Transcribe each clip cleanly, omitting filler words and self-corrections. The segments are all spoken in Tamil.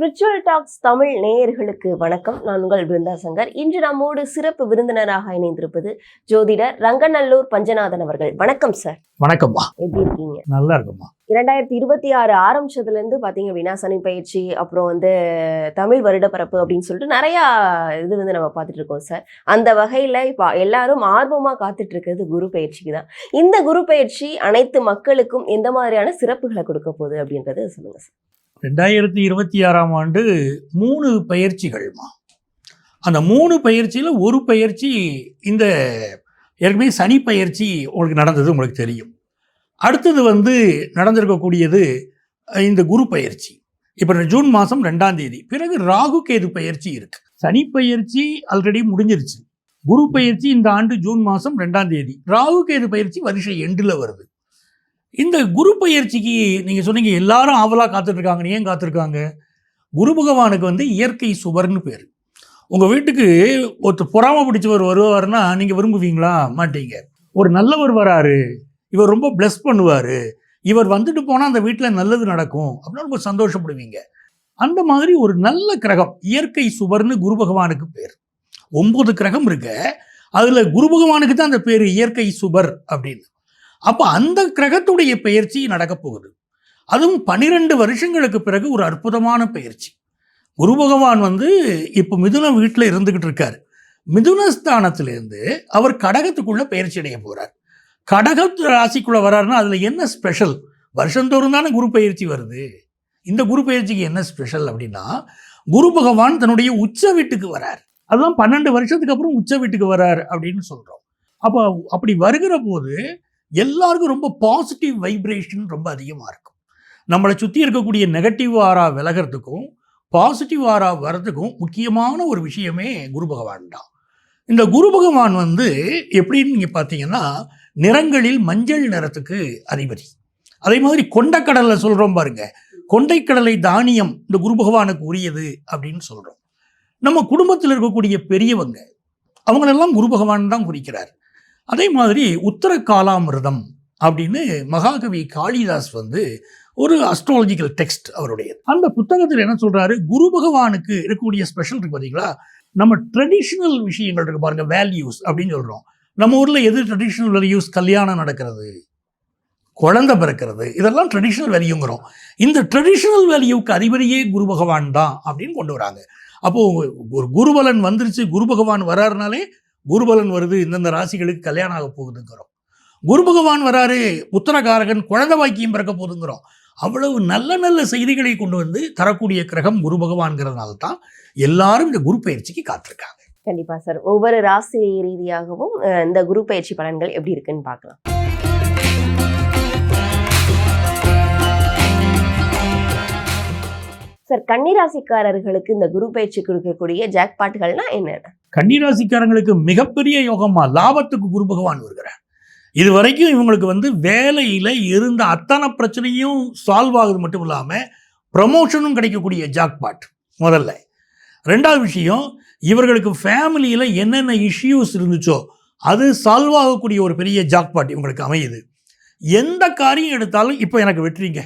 ஸ்பிரிச்சுவல் டாக்ஸ் தமிழ் நேயர்களுக்கு வணக்கம். நான் உங்கள் பிருந்தா சங்கர். இன்று நம்மோடு சிறப்பு விருந்தினராக இணைந்திருப்பது ஜோதிடர் ரங்கநல்லூர் பஞ்சநாதன் அவர்கள். வணக்கம் சார். வணக்கம்மா. எப்படி இருக்கீங்க? நல்லா இருக்குமா. 2026 ஆரம்பிச்சதுல இருந்து பாத்தீங்க அப்படின்னா சனி பயிற்சி, அப்புறம் தமிழ் வருடப்பிறப்பு அப்படின்னு சொல்லிட்டு நிறைய நம்ம பார்த்துட்டு இருக்கோம் சார். அந்த வகையில இப்ப எல்லாரும் ஆர்வமா காத்துட்டு இருக்கிறது குரு பயிற்சிக்கு தான். இந்த குரு பயிற்சி அனைத்து மக்களுக்கும் எந்த மாதிரியான சிறப்புகளை கொடுக்க போகுது அப்படின்றத சொல்லுங்க சார். 2026ஆம் ஆண்டு 3 பயிற்சிகள்மா. அந்த 3 பயிற்சியில் ஒரு பயிற்சி இந்த ஏற்கனவே சனி பயிற்சி உங்களுக்கு நடந்தது, உங்களுக்கு தெரியும். அடுத்தது நடந்திருக்கக்கூடியது இந்த குரு பயிற்சி. இப்போ ஜூன் மாதம் 2ஆம் தேதி. பிறகு ராகு கேது பயிற்சி இருக்கு. சனி பயிற்சி ஆல்ரெடி முடிஞ்சிருச்சு. குரு பயிற்சி இந்த ஆண்டு ஜூன் மாதம் 2ஆம் தேதி. ராகு கேது பயிற்சி வருஷம் எண்டில் வருது. இந்த குரு பயிற்சிக்கு நீங்கள் சொன்னீங்க எல்லாரும் ஆவலாக காத்துட்ருக்காங்க. ஏன் காத்திருக்காங்க? குரு பகவானுக்கு இயற்கை சுபர்னு பேர். உங்கள் வீட்டுக்கு ஒருத்தர் பொறாம பிடிச்சவர் வருவார்னா நீங்கள் விரும்புவீங்களா? மாட்டீங்க. ஒரு நல்லவர் வராரு, இவர் ரொம்ப பிளஸ் பண்ணுவார், இவர் வந்துட்டு போனால் அந்த வீட்டில் நல்லது நடக்கும் அப்படின்னு ரொம்ப சந்தோஷப்படுவீங்க. அந்த மாதிரி ஒரு நல்ல கிரகம் இயற்கை சுபர்னு குரு பகவானுக்கு பேர். 9 கிரகம் இருக்க, அதில் குரு பகவானுக்கு தான் அந்த பேர் இயற்கை சுபர் அப்படின்னு. அப்போ அந்த கிரகத்துடைய பயிற்சி நடக்க போகுது. அதுவும் 12 வருஷங்களுக்கு பிறகு ஒரு அற்புதமான பயிற்சி. குரு பகவான் இப்போ மிதுன வீட்டில் இருந்துகிட்டு இருக்கார். மிதுனஸ்தானத்திலேருந்து அவர் கடகத்துக்குள்ள பயிற்சி அடைய போறார். கடகத்து ராசிக்குள்ள வர்றாருன்னா அதில் என்ன ஸ்பெஷல்? வருஷந்தோறும் தானே குரு பயிற்சி வருது. இந்த குரு பயிற்சிக்கு என்ன ஸ்பெஷல் அப்படின்னா, குரு பகவான் தன்னுடைய உச்ச வீட்டுக்கு வரார். அதுதான் 12 வருஷத்துக்கு அப்புறம் உச்ச வீட்டுக்கு வரார் அப்படின்னு சொல்றோம். அப்போ அப்படி வருகிற போது எல்லாருக்கும் ரொம்ப பாசிட்டிவ் வைப்ரேஷன் ரொம்ப அதிகமாக இருக்கும். நம்மளை சுற்றி இருக்கக்கூடிய நெகட்டிவ் ஆரா விலகிறதுக்கும் பாசிட்டிவ் ஆரா வர்றதுக்கும் முக்கியமான ஒரு விஷயமே குரு பகவான் தான். இந்த குரு பகவான் எப்படின்னு நீங்கள் பார்த்தீங்கன்னா, நிறங்களில் மஞ்சள் நிறத்துக்கு அதிபதி. அதே மாதிரி கொண்டைக்கடலை சொல்கிறோம் பாருங்க, கொண்டைக்கடலை தானியம் இந்த குரு பகவானுக்கு உரியது அப்படின்னு சொல்கிறோம். நம்ம குடும்பத்தில் இருக்கக்கூடிய பெரியவங்க அவங்களெல்லாம் குரு பகவான் தான் குறிக்கிறார். அதே மாதிரி உத்தர காலாமிருதம் அப்படின்னு மகாகவி காளிதாஸ் ஒரு அஸ்ட்ராலஜிக்கல் டெக்ஸ்ட் அவருடைய. அந்த புத்தகத்தில் என்ன சொல்றாரு, குரு பகவானுக்கு இருக்கக்கூடிய ஸ்பெஷல் இருக்கு பார்த்தீங்களா. நம்ம ட்ரெடிஷ்னல் விஷயங்கள் இருக்கு பாருங்க, வேல்யூஸ் அப்படின்னு சொல்றோம். நம்ம ஊர்ல எது ட்ரெடிஷ்னல் வேல்யூஸ்? கல்யாணம் நடக்கிறது, குழந்தை பிறக்கிறது, இதெல்லாம் ட்ரெடிஷ்னல் வேல்யூங்கிறோம். இந்த ட்ரெடிஷ்னல் வேல்யூக்கு அதிபதியே குரு பகவான் தான் அப்படின்னு கொண்டு வராங்க. அப்போ ஒரு குருபலன் வந்துருச்சு, குரு பகவான் வர்றாருனாலே குருபலன் வருது, இந்தந்த ராசிகளுக்கு கல்யாணம் ஆக போகுதுங்கிறோம். குரு பகவான் வராரு, புத்திரகாரகன், குழந்தை வாக்கியம் பிறக்க போகுதுங்கிறோம். அவ்வளவு நல்ல நல்ல செய்திகளை கொண்டு தரக்கூடிய கிரகம் குரு பகவான்கிறதுனால தான் எல்லாரும் இந்த குரு பயிற்சிக்கு காத்திருக்காங்க. கண்டிப்பா சார். ஒவ்வொரு ராசி ரீதியாகவும் இந்த குரு பயிற்சி பலன்கள் எப்படி இருக்குன்னு பார்க்கலாம். சார், கன்னிராசிக்காரர்களுக்கு இந்த குரு பயிற்சி கொடுக்கக்கூடிய ஜாக்பாட்டுகள்னா என்னென்ன? கன்னிராசிக்காரங்களுக்கு மிகப்பெரிய யோகமா லாபத்துக்கு குரு பகவான் வருகிறார். இது வரைக்கும் இவங்களுக்கு வேலையில் இருந்த அத்தனை பிரச்சனையும் சால்வ் ஆகுது மட்டும் இல்லாமல் ப்ரமோஷனும் கிடைக்கக்கூடிய ஜாக்பாட் முதல்ல. 2வது விஷயம், இவர்களுக்கு ஃபேமிலியில் என்னென்ன இஷ்யூஸ் இருந்துச்சோ அது சால்வ் ஆகக்கூடிய ஒரு பெரிய ஜாக்பாட் இவங்களுக்கு அமையுது. எந்த காரியம் எடுத்தாலும் இப்போ எனக்கு வெற்றிங்க,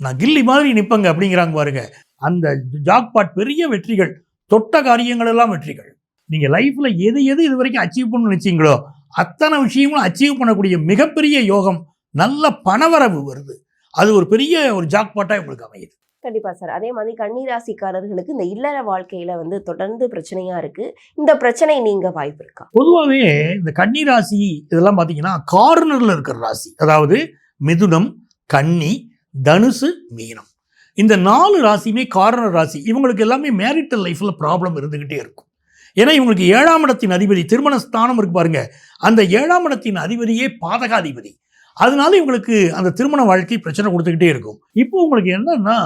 நான் கில்லி மாதிரி நிற்பங்க அப்படிங்கிறாங்க பாருங்க. அந்த ஜாக்பாட் பெரிய வெற்றிகள், தொட்ட காரியங்கள் எல்லாம் வெற்றிகள். நீங்கள் லைஃப்பில் எது இது வரைக்கும் அச்சீவ் பண்ண நினைச்சீங்களோ அத்தனை விஷயங்களும் அச்சீவ் பண்ணக்கூடிய மிகப்பெரிய யோகம், நல்ல பணவரவு வருது. அது ஒரு பெரிய ஒரு ஜாக்பாட்டாக உங்களுக்கு அமையுது. கண்டிப்பா சார். அதே மாதிரி கன்னிராசிக்காரர்களுக்கு இந்த இல்லற வாழ்க்கையில தொடர்ந்து பிரச்சனையா இருக்கு. இந்த பிரச்சனை நீங்க வாய்ப்பு இருக்கா? பொதுவாகவே இந்த கன்னிராசி இதெல்லாம் பார்த்தீங்கன்னா கார்னரில் இருக்கிற ராசி. அதாவது மிதுனம், கன்னி, தனுசு, மீனம், இந்த 4 ராசியுமே கார்னர் ராசி. இவங்களுக்கு எல்லாமே மேரிட்டல் லைஃப்பில் ப்ராப்ளம் இருந்துக்கிட்டே இருக்கும். ஏன்னா இவங்களுக்கு 7ஆம் இடத்தின் அதிபதி, திருமண ஸ்தானம் இருக்கு பாருங்க, அந்த 7ஆம் இடத்தின் அதிபதியே பாதகாதிபதி. அதனால இவங்களுக்கு அந்த திருமண வாழ்க்கை பிரச்சனை கொடுத்துக்கிட்டே இருக்கும். இப்போ உங்களுக்கு என்னன்னா,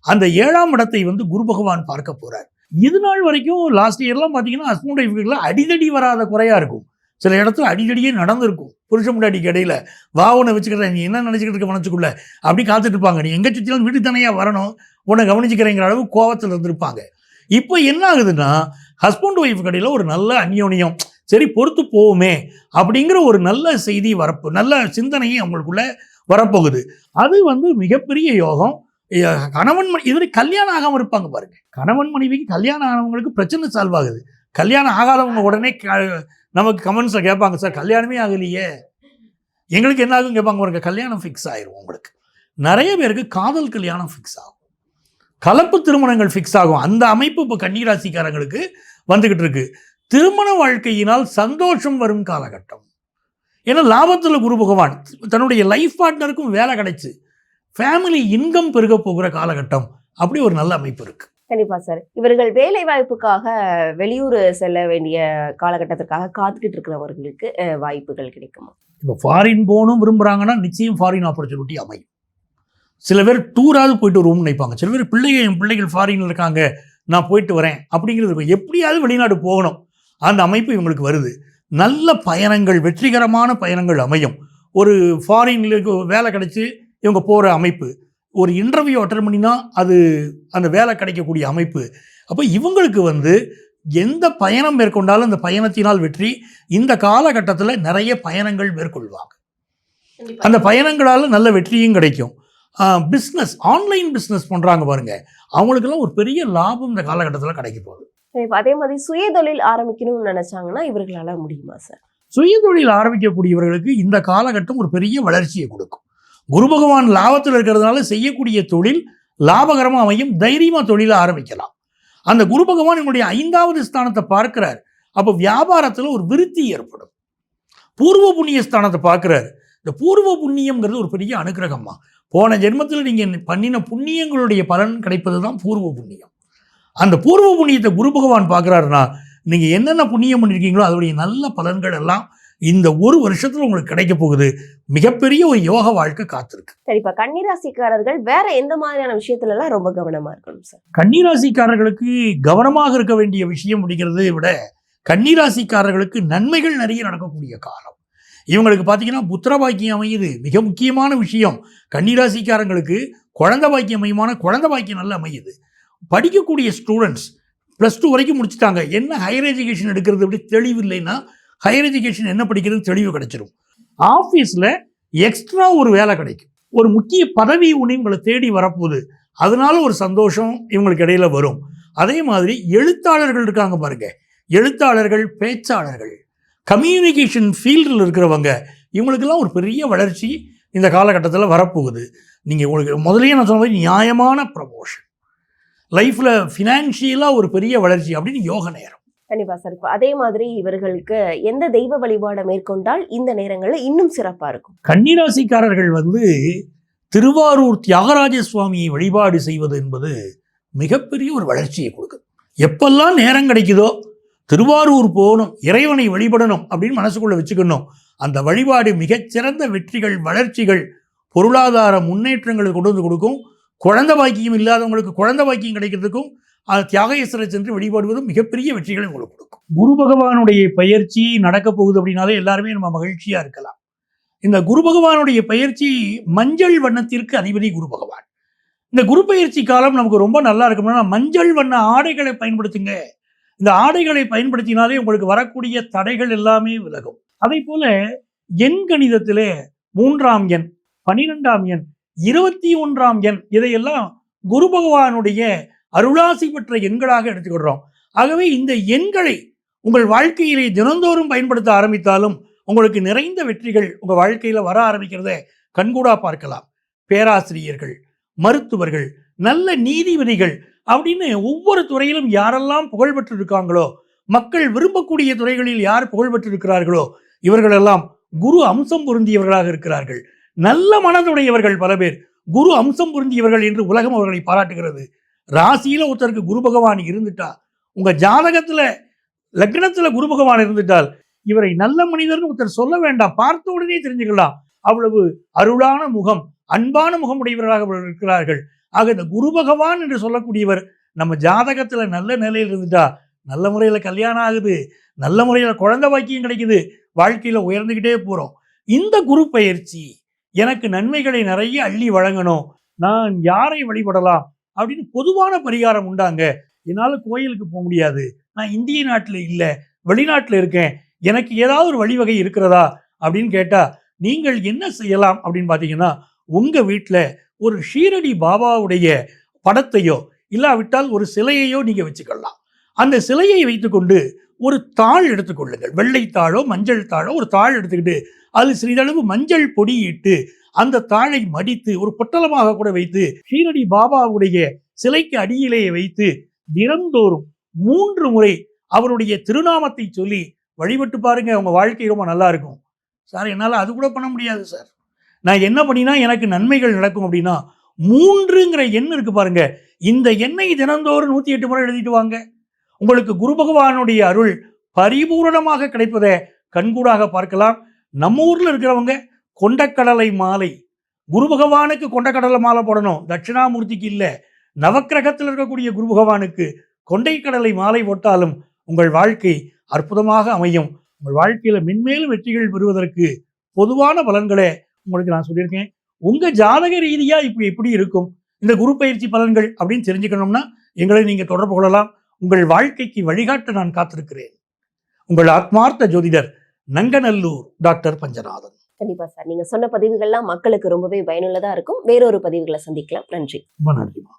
அந்த 7ஆம் இடத்தை குரு பகவான் பார்க்க போறார். இது நாள் வரைக்கும் லாஸ்ட் இயர்லாம் பார்த்தீங்கன்னா ஹஸ்பண்ட் ஒய்ஃபுக்குள்ள அடிதடி வராத குறையா இருக்கும். சில இடத்துல அடிதடியே நடந்திருக்கும். புருஷ முன்னாடிக்கு இடையில உன்னை வச்சுக்கிறேன், நீ என்ன நினச்சிக்கிட்டு இருக்க மனசுக்குள்ள அப்படி காத்துட்டு இருப்பாங்க. நீ எங்கே சுற்றிலும் வீட்டு தனியாக வரணும், உன்னை கவனிச்சுக்கிறேங்கிற அளவு கோவத்தில் இருந்திருப்பாங்க. இப்போ என்ன ஆகுதுன்னா, ஹஸ்பண்ட் ஒய்ஃப் கடையில் ஒரு நல்ல அந்யோன்யம், சரி பொறுத்து போவோமே அப்படிங்கிற ஒரு நல்ல செய்தி நல்ல சிந்தனையும் அவங்களுக்குள்ள வரப்போகுது. அது மிகப்பெரிய யோகம். கணவன் இதுவரை கல்யாணம் ஆகாமல் இருப்பாங்க பாருங்க. கணவன் மனைவிக்கு கல்யாணம் ஆனவங்களுக்கு பிரச்சனை சால்வ் ஆகுது. கல்யாணம் ஆகாதவங்க உடனே நமக்கு கமெண்ட்ஸில் கேட்பாங்க, சார் கல்யாணமே ஆகலையே, எங்களுக்கு என்ன ஆகும் கேட்பாங்க பாருங்க. கல்யாணம் ஃபிக்ஸ் ஆயிரும் உங்களுக்கு. நிறைய பேருக்கு காதல் கல்யாணம் ஃபிக்ஸ் ஆகும், கலப்பு திருமணங்கள் ஃபிக்ஸ் ஆகும். அந்த அமைப்பு இப்போ கன்னிராசிக்காரங்களுக்கு வந்துக்கிட்டு இருக்கு. திருமண வாழ்க்கையினால் சந்தோஷம் வரும் காலகட்டம். ஏன்னா லாபத்தில் குரு பகவான், தன்னுடைய லைஃப் பார்ட்னருக்கும் வேலை கிடைச்சு ஃபேமிலி இன்கம் பெருக போகிற காலகட்டம். அப்படி ஒரு நல்ல அமைப்பு இருக்கு. கண்டிப்பா சார். இவர்கள் வேலை வாய்ப்புக்காக வெளியூர் செல்ல வேண்டிய காலகட்டத்திற்காக காத்துக்கிட்டு இருக்கிறவர்களுக்கு வாய்ப்புகள் கிடைக்குமா? இப்போ ஃபாரின் போகணும் விரும்புகிறாங்கன்னா நிச்சயம் ஃபாரின் ஆப்பர்ச்சுனிட்டி அமையும். சில பேர் டூராவது போயிட்டு வருவோம்னு நினைப்பாங்க. சில பேர் என் பிள்ளைகள் ஃபாரினில் இருக்காங்க, நான் போயிட்டு வரேன் அப்படிங்கிறது இருக்கும். எப்படியாவது வெளிநாடு போகணும், அந்த அமைப்பு இவங்களுக்கு வருது. நல்ல பயணங்கள், வெற்றிகரமான பயணங்கள் அமையும். ஒரு ஃபாரின்ல வேலை கிடைச்சி இவங்க போகிற அமைப்பு, ஒரு இன்டர்வியூ அட்டன் பண்ணினா அது அந்த வேலை கிடைக்கக்கூடிய அமைப்பு. அப்போ இவங்களுக்கு எந்த பயணம் மேற்கொண்டாலும் அந்த பயணத்தினால் வெற்றி. இந்த காலகட்டத்தில் நிறைய பயணங்கள் மேற்கொள்வாங்க. அந்த பயணங்களால் நல்ல வெற்றியும் கிடைக்கும். பிஸ்னஸ், ஆன்லைன் பிஸ்னஸ் பண்ணுறாங்க பாருங்க, அவங்களுக்கெல்லாம் ஒரு பெரிய லாபம் இந்த காலகட்டத்தில் கிடைக்க போகுது. அதே மாதிரி சுயதொழில் ஆரம்பிக்கணும்னு நினைச்சாங்கன்னா இவர்களால் முடியுமா சார்? சுயதொழில் ஆரம்பிக்கக்கூடியவர்களுக்கு இந்த காலகட்டம் ஒரு பெரிய வளர்ச்சியை கொடுக்கும். குரு பகவான் லாபத்தில் இருக்கிறதுனால செய்யக்கூடிய தொழில் லாபகரமாக அமையும். தைரியமாக தொழிலை ஆரம்பிக்கலாம். அந்த குரு பகவான் என்னுடைய 5வது ஸ்தானத்தை பார்க்கிறார். அப்போ வியாபாரத்தில் ஒரு விருத்தி ஏற்படும். பூர்வ புண்ணிய ஸ்தானத்தை பார்க்கிறார். இந்த பூர்வ புண்ணியம்ங்கிறது ஒரு பெரிய அனுக்கிரகமா. போன ஜென்மத்தில் நீங்கள் பண்ணின புண்ணியங்களுடைய பலன் கிடைப்பது தான் பூர்வ புண்ணியம். அந்த பூர்வ புண்ணியத்தை குரு பகவான் பார்க்குறாருன்னா, நீங்கள் என்னென்ன புண்ணியம் பண்ணியிருக்கீங்களோ அதோடைய நல்ல பலன்கள் எல்லாம் இந்த ஒரு வருஷத்தில் உங்களுக்கு கிடைக்க போகுது. மிகப்பெரிய ஒரு யோக வாழ்க்கை காத்திருக்கு. சரிப்பா, கன்னிராசிக்காரர்கள் வேற எந்த மாதிரியான விஷயத்துல எல்லாம் ரொம்ப கவனமா இருக்கணும் சார்? கன்னிராசிக்காரர்களுக்கு கவனமாக இருக்க வேண்டிய விஷயம் அப்படிங்கிறத விட, கன்னிராசிக்காரர்களுக்கு நன்மைகள் நிறைய நடக்கக்கூடிய காலம். இவங்களுக்கு பார்த்தீங்கன்னா புத்திர பாக்கியம் அமையுது, மிக முக்கியமான விஷயம். கன்னிராசிக்காரங்களுக்கு குழந்தை பாக்கியம் அமையுமான குழந்தை பாக்கியம் நல்லா அமையுது. படிக்கக்கூடிய ஸ்டூடெண்ட்ஸ் +2 வரைக்கும் முடிச்சுட்டாங்க, என்ன ஹையர் எஜுகேஷன் எடுக்கிறது அப்படி தெளிவு இல்லைன்னா ஹையர் எஜுகேஷன் என்ன படிக்கிறது தெளிவு கிடைச்சிடும். ஆஃபீஸில் எக்ஸ்ட்ரா ஒரு வேலை கிடைக்கும், ஒரு முக்கிய பதவி ஒன்று இவங்களை தேடி வரப்போகுது. அதனால ஒரு சந்தோஷம் இவங்களுக்கு இடையில வரும். அதே மாதிரி எழுத்தாளர்கள் இருக்காங்க பாருங்க, எழுத்தாளர்கள், பேச்சாளர்கள், கம்யூனிகேஷன் ஃபீல்டில் இருக்கிறவங்க, இவங்களுக்கெல்லாம் ஒரு பெரிய வளர்ச்சி இந்த காலகட்டத்தில் வரப்போகுது. நீங்கள் உங்களுக்கு முதலே நான் சொன்ன மாதிரி நியாயமான ப்ரமோஷன், லைஃப்பில் ஃபினான்ஷியலாக ஒரு பெரிய வளர்ச்சி அப்படின்னு யோக நேரம். கண்டிப்பா சார். இப்போ அதே மாதிரி இவர்களுக்கு எந்த தெய்வ வழிபாடை மேற்கொண்டால் இந்த நேரங்களில் இன்னும் சிறப்பா இருக்கும்? கன்னிராசிக்காரர்கள் திருவாரூர் தியாகராஜ சுவாமியை வழிபாடு செய்வது என்பது மிகப்பெரிய ஒரு வளர்ச்சியை கொடுக்குது. எப்பெல்லாம் நேரம் கிடைக்குதோ திருவாரூர் போகணும், இறைவனை வழிபடணும் அப்படின்னு மனசுக்குள்ள வச்சுக்கணும். அந்த வழிபாடு மிகச்சிறந்த வெற்றிகள், வளர்ச்சிகள், பொருளாதார முன்னேற்றங்களை கொண்டு வந்து கொடுக்கும். குழந்தை பாக்கியம் இல்லாதவங்களுக்கு குழந்தை பாக்கியம் கிடைக்கிறதுக்கும் தியாகேஸ்வரை சென்று வழிபாடுவதும் மிகப்பெரிய வெற்றிகளை உங்களுக்கு கொடுக்கும். குரு பகவானுடைய பயிற்சி நடக்க போகுது அப்படின்னாலே எல்லாருமே நம்ம மகிழ்ச்சியா இருக்கலாம். இந்த குரு பகவானுடைய பயிற்சி மஞ்சள் வண்ணத்திற்கு அதிபதி குரு பகவான். இந்த குரு பயிற்சி காலம் நமக்கு ரொம்ப நல்லா இருக்கும்னா மஞ்சள் வண்ண ஆடைகளை பயன்படுத்துங்க. இந்த ஆடைகளை பயன்படுத்தினாலே உங்களுக்கு வரக்கூடிய தடைகள் எல்லாமே விலகும். அதே போல எண் கணிதத்திலே 3ஆம் எண், 12ஆம் எண், 21ஆம் எண், இதையெல்லாம் குரு பகவானுடைய அருளாசி பெற்ற எண்களாக எடுத்துக்கிடுறோம். ஆகவே இந்த எண்களை உங்கள் வாழ்க்கையிலே தினந்தோறும் பயன்படுத்த ஆரம்பித்தாலும் உங்களுக்கு நிறைந்த வெற்றிகள் உங்கள் வாழ்க்கையில் வர ஆரம்பிக்கிறத கண்கூடா பார்க்கலாம். பேராசிரியர்கள், மருத்துவர்கள், நல்ல நீதிபதிகள் அப்படின்னு ஒவ்வொரு துறையிலும் யாரெல்லாம் புகழ்பெற்று இருக்காங்களோ, மக்கள் விரும்பக்கூடிய துறைகளில் யார் புகழ்பெற்று இருக்கிறார்களோ இவர்களெல்லாம் குரு அம்சம் பொருந்தியவர்களாக இருக்கிறார்கள். நல்ல மனதுடையவர்கள் பல பேர், குரு அம்சம் பொருந்தியவர்கள் என்று உலகம் அவர்களை பாராட்டுகிறது. ராசியில ஒருத்தருக்கு குரு பகவான் இருந்துட்டா, உங்க ஜாதகத்துல லக்னத்துல குரு பகவான் இருந்துட்டால் இவரை நல்ல மனிதர்னு ஒருத்தர் சொல்ல வேண்டாம், பார்த்த உடனே தெரிஞ்சுக்கலாம். அவ்வளவு அருளான முகம், அன்பான முகம் உடையவர்களாக இருக்கிறார்கள். ஆக இந்த குரு பகவான் என்று சொல்லக்கூடியவர் நம்ம ஜாதகத்துல நல்ல நிலையில் இருந்துட்டா நல்ல முறையில கல்யாணம் ஆகுது, நல்ல முறையில குழந்தை பாக்கியம் கிடைக்குது, வாழ்க்கையில உயர்ந்துகிட்டே போறோம். இந்த குரு பயிற்சி எனக்கு நன்மைகளை நிறைய அள்ளி வழங்கணும், நான் யாரை வழிபடலாம் அப்படின்னு பொதுவான பரிகாரம் உண்டாங்க. என்னால் கோயிலுக்கு போக முடியாது, நான் இந்திய நாட்டில் இல்லை, வெளிநாட்டில் இருக்கேன், எனக்கு ஏதாவது ஒரு வழிவகை இருக்கிறதா அப்படின்னு கேட்டால் நீங்கள் என்ன செய்யலாம் அப்படின்னு பார்த்தீங்கன்னா, உங்கள் வீட்டில் ஒரு ஷீரடி பாபாவுடைய படத்தையோ இல்லாவிட்டால் ஒரு சிலையையோ நீங்க வச்சுக்கலாம். அந்த சிலையை வைத்துக்கொண்டு ஒரு தாள் எடுத்துக்கொள்ளுங்கள். வெள்ளை தாளோ மஞ்சள் தாளோ ஒரு தாள் எடுத்துக்கிட்டு அதில் சிறிதளவு மஞ்சள் பொடியிட்டு அந்த தாளை மடித்து ஒரு பொட்டலமாக கூட வைத்து ஷீரடி பாபாவுடைய சிலைக்கு அடியிலேயே வைத்து தினந்தோறும் 3 முறை அவருடைய திருநாமத்தை சொல்லி வழிபட்டு பாருங்க. உங்க வாழ்க்கை ரொம்ப நல்லா இருக்கும். சார் என்னால் அது கூட பண்ண முடியாது சார், நான் என்ன பண்ணினா எனக்கு நன்மைகள் நடக்கும் அப்படின்னா 3ங்கிற எண் இருக்கு பாருங்க, இந்த எண்ணை தினந்தோறும் 108 முறை எழுதிட்டு வாங்க. உங்களுக்கு குரு பகவானுடைய அருள் பரிபூரணமாக கிடைப்பதை கண்கூடாக பார்க்கலாம். நம்ம ஊர்ல இருக்கிறவங்க கொண்டக்கடலை மாலை, குரு பகவானுக்கு கொண்டக்கடலை மாலை போடணும், தட்சிணாமூர்த்திக்கு இல்லை. நவக்கிரகத்தில் இருக்கக்கூடிய குரு பகவானுக்கு கொண்டைக்கடலை மாலை போட்டாலும் உங்கள் வாழ்க்கை அற்புதமாக அமையும். உங்கள் வாழ்க்கையில மென்மேலும் வெற்றிகள் பெறுவதற்கு பொதுவான பலன்களை உங்களுக்கு நான் சொல்லியிருக்கேன். உங்க ஜாதக ரீதியா இப்ப எப்படி இருக்கும் இந்த குரு பயிற்சி பலன்கள் அப்படின்னு தெரிஞ்சுக்கணும்னா எங்களை நீங்க தொடர்பு கொள்ளலாம். உங்கள் வாழ்க்கைக்கு வழிகாட்ட நான் காத்திருக்கிறேன். உங்கள் ஆத்மார்த்த ஜோதிடர் நங்கநல்லூர் டாக்டர் பஞ்சநாதன். கண்டிப்பா சார், நீங்க சொன்ன பதிவுகள்லாம் மக்களுக்கு ரொம்பவே பயனுள்ளதா இருக்கும். வேறொரு பதிவுகளை சந்திக்கலாம். நன்றி. ரொம்ப நன்றிமா.